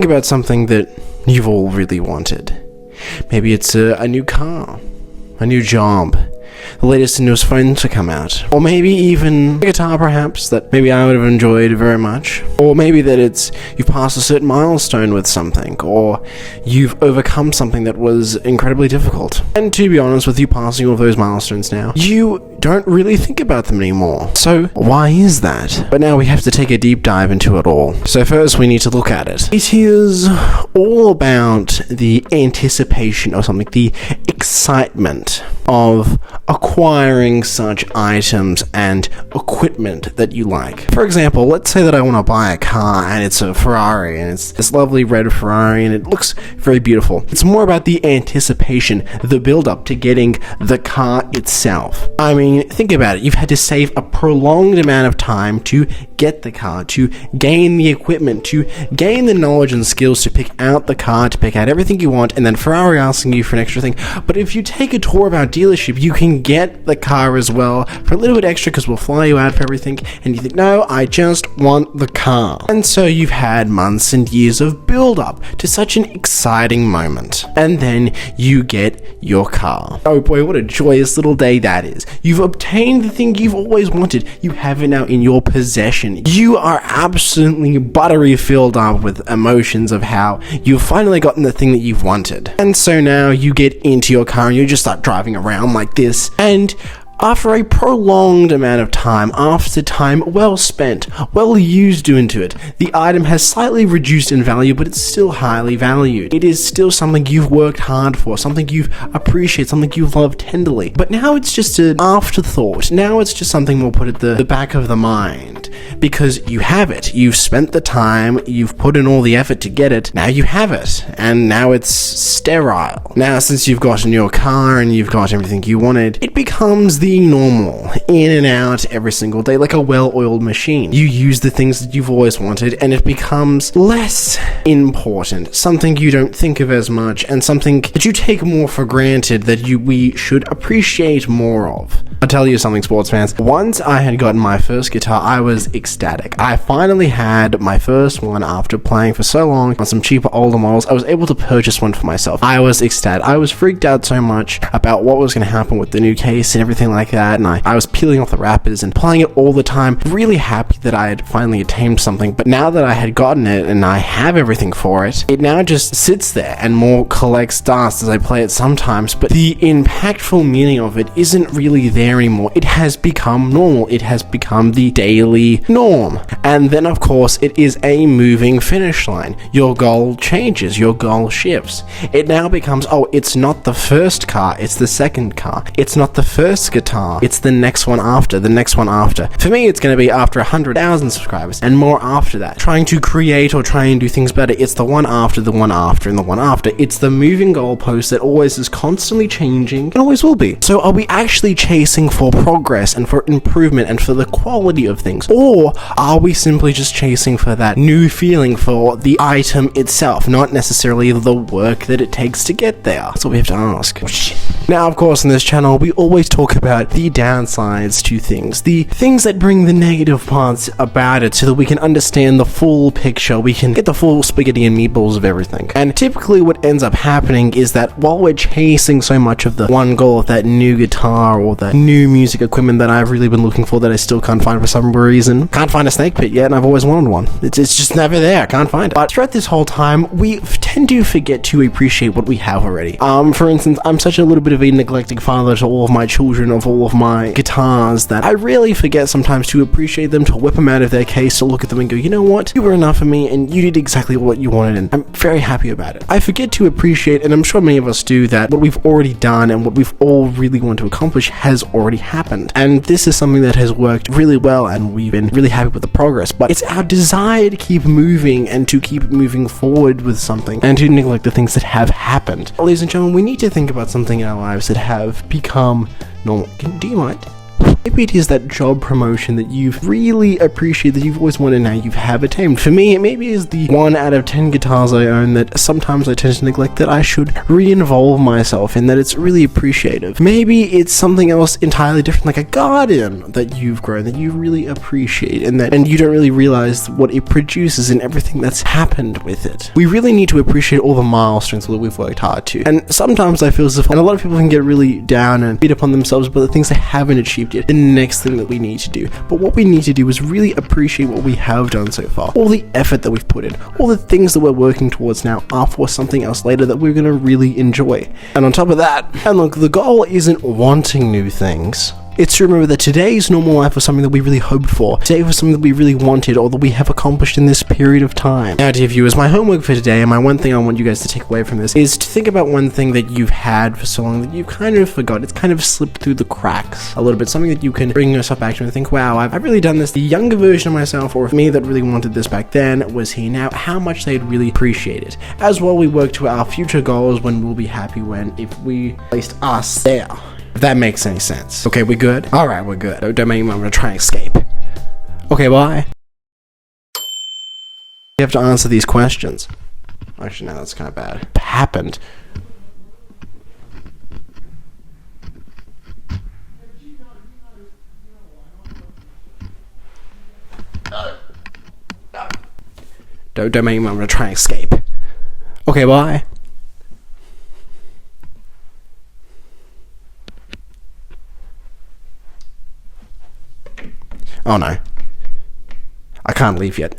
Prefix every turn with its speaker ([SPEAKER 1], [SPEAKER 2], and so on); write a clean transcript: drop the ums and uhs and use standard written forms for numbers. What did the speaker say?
[SPEAKER 1] Think about something that you've all really wanted. Maybe it's a new car, a new job, the latest and newest phone to come out, or maybe even a guitar perhaps that maybe I would have enjoyed very much, or maybe that it's you've passed a certain milestone with something, or you've overcome something that was incredibly difficult. And to be honest with you, passing all those milestones now, you don't really think about them anymore. So why is that? But now we have to take a deep dive into it all. So first we need to look at it. It is all about the anticipation of something, the excitement of acquiring such items and equipment that you like. For example, let's say that I want to buy a car and it's a Ferrari and it's this lovely red Ferrari and it looks very beautiful. It's more about the anticipation, the build-up to getting the car itself. I mean, think about it. You've had to save a prolonged amount of time to get the car, to gain the equipment, to gain the knowledge and skills to pick out the car, to pick out everything you want, and then Ferrari asking you for an extra thing. But if you take a tour of our dealership, you can get the car as well for a little bit extra because we'll fly you out for everything, and you think, no, I just want the car. And so you've had months and years of build-up to such an exciting moment, and then you get your car. Oh boy, what a joyous little day that is. You've obtained the thing you've always wanted. You have it now in your possession. You are absolutely buttery filled up with emotions of how you've finally gotten the thing that you've wanted. And so now you get into your car and you just start driving around like this, and after a prolonged amount of time, after time well spent, well used into it, the item has slightly reduced in value, but it's still highly valued. It is still something you've worked hard for, something you appreciate, something you love tenderly. But now it's just an afterthought. Now it's just something we'll put at the back of the mind. Because you have it. You've spent the time, you've put in all the effort to get it, now you have it. And now it's sterile. Now, since you've gotten your car and you've got everything you wanted, it becomes the normal, in and out every single day, like a well-oiled machine. You use the things that you've always wanted and it becomes less important, something you don't think of as much, and something that you take more for granted that we should appreciate more of. I'll tell you something, sports fans. Once I had gotten my first guitar, I was ecstatic. I finally had my first one after playing for so long on some cheaper older models. I was able to purchase one for myself. I was ecstatic. I was freaked out so much about what was going to happen with the new case and everything like that, and I was peeling off the wrappers and playing it all the time. Really happy that I had finally attained something, but now that I had gotten it and I have everything for it, it now just sits there and more collects dust as I play it sometimes, but the impactful meaning of it isn't really there anymore. It has become normal. It has become the daily norm. And then, of course, it is a moving finish line. Your goal changes. Your goal shifts. It now becomes, oh, it's not the first car, it's the second car. It's not the first guitar, it's the next one after, the next one after. For me, it's going to be after 100,000 subscribers and more after that. Trying to create or try and do things better, it's the one after, the one after, and the one after. It's the moving goalpost that always is constantly changing and always will be. So are we actually chasing for progress and for improvement and for the quality of things? Or are we simply just chasing for that new feeling for the item itself, not necessarily the work that it takes to get there? That's what we have to ask. Now, of course, in this channel, we always talk about the downsides to things, the things that bring the negative parts about it so that we can understand the full picture, we can get the full spaghetti and meatballs of everything. And typically what ends up happening is that while we're chasing so much of the one goal of that new guitar or that new music equipment that I've really been looking for that I still can't find for some reason, can't find a snake pit yet and I've always wanted one. It's just never there, can't find it. But throughout this whole time, we tend to forget to appreciate what we have already. For instance, I'm such a little bit of a neglecting father to all of my children, of all of my guitars, that I really forget sometimes to appreciate them, to whip them out of their case, to look at them and go, you know what, you were enough for me and you did exactly what you wanted and I'm very happy about it. I forget to appreciate, and I'm sure many of us do, that what we've already done and what we've all really wanted to accomplish has already happened. And this is something that has worked really well and we've been really happy with the progress, but it's our desire to keep moving and to keep moving forward with something and to neglect the things that have happened. Ladies and gentlemen, we need to think about something in our lives that have become normal. Do you mind? Maybe it is that job promotion that you've really appreciated, that you've always wanted, now you have attained. For me, it maybe is the 1 out of 10 guitars I own that sometimes I tend to neglect, that I should re-involve myself in, that it's really appreciative. Maybe it's something else entirely different, like a garden that you've grown, that you really appreciate, and you don't really realize what it produces and everything that's happened with it. We really need to appreciate all the milestones that we've worked hard to. And sometimes I feel as if, and a lot of people can get really down and beat up on themselves about the things they haven't achieved yet, the next thing that we need to do. But what we need to do is really appreciate what we have done so far, all the effort that we've put in, all the things that we're working towards now are for something else later that we're going to really enjoy. And on top of that, and look, the goal isn't wanting new things. It's to remember that today's normal life was something that we really hoped for. Today was something that we really wanted, or that we have accomplished in this period of time. Now, dear viewers, my homework for today, and my one thing I want you guys to take away from this, is to think about one thing that you've had for so long that you kind of forgot. It's kind of slipped through the cracks a little bit. Something that you can bring yourself back to and think, wow, I've really done this. The younger version of myself, or me that really wanted this back then, was here now. How much they'd really appreciate it. As well, we work to our future goals when we'll be happy if we placed us there. If that makes any sense. Okay, we good? Alright, we're good. Don't make me want to try and escape. Okay, bye. You have to answer these questions. Actually, no, that's kind of bad. It happened. Don't make me want to try and escape. Okay, bye. Oh no. I can't leave yet.